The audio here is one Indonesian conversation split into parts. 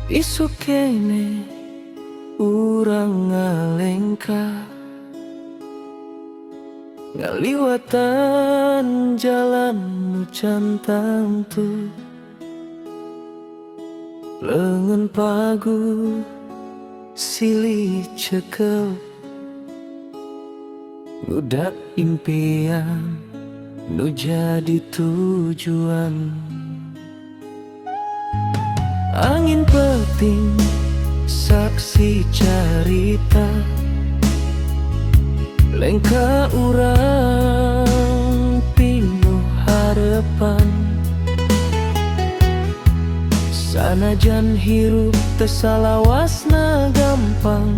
Isu kene urang ngalengka ngaliwatan jalan nu cantantu, lengan pagu silih cekel ngudak impian nu jadi tujuan. Angin peting saksi carita lengka urang pinuh harapan, sanajan hirup tesalawasna gampang.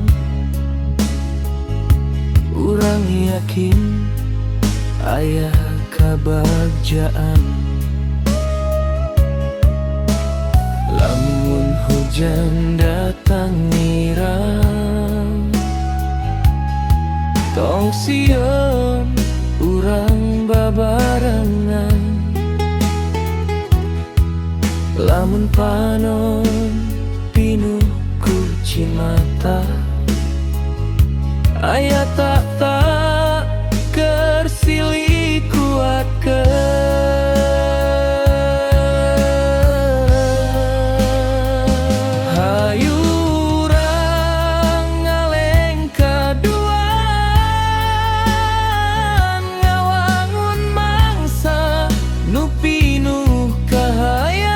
Urang yakin aya kabagjaan, lamun hujan datang nirang, tong sieun urang babarengan. Lamun panon pinuh ku cimata, aya tak kersilih kuat ke hayu urang ngalengka duaan, ngawangun mangsa nu pinuh kahayang.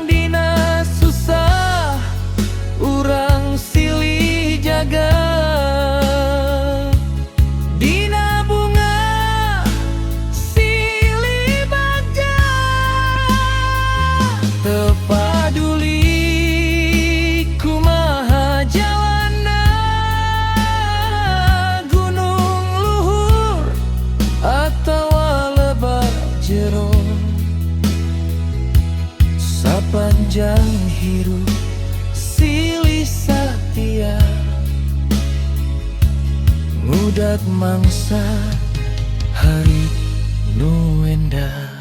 Dina susah urang silih jaga, dina bunga silih bagja. Teu paduli kumaha jalanna, gunung luhur atawa lebak jero, sapanjang hirup silih satia ngudak mangsa hari nu endah.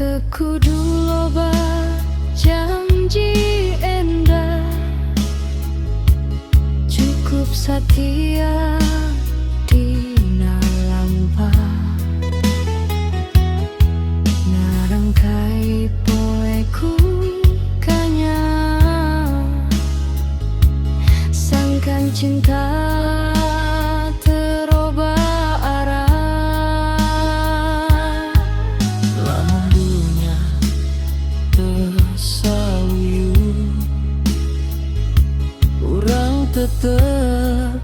Teu kudu loba janji endah, cukup satia dina lampa. Narangkai poeku kanyang, sangkan cinta teroba arah. Lamun dunya teu sawiyu, urang tetep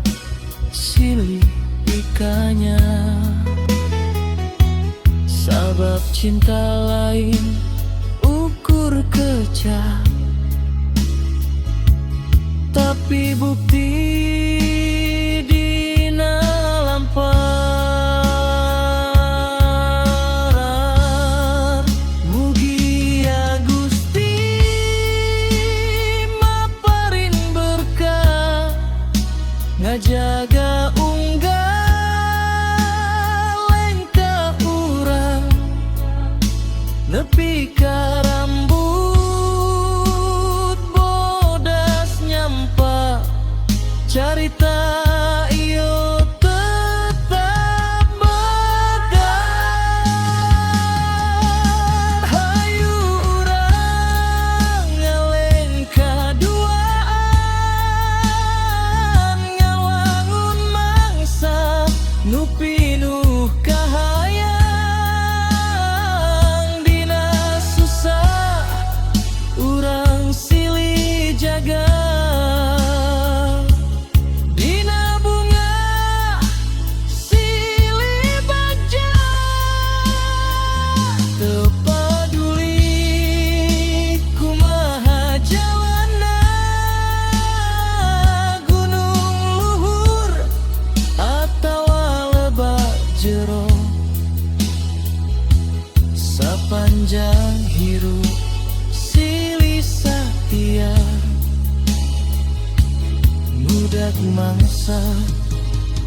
mangsa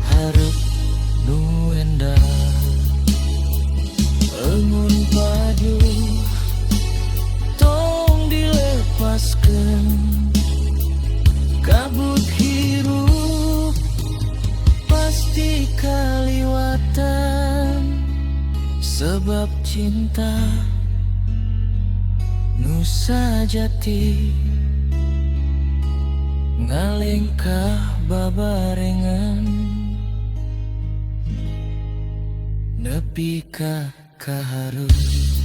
harap nu endah. Engun padu tong dilepaskan, kabut hirup pasti kaliwatan, sebab cinta nu sajati ngalengkah babarengan nepi ka kaharep.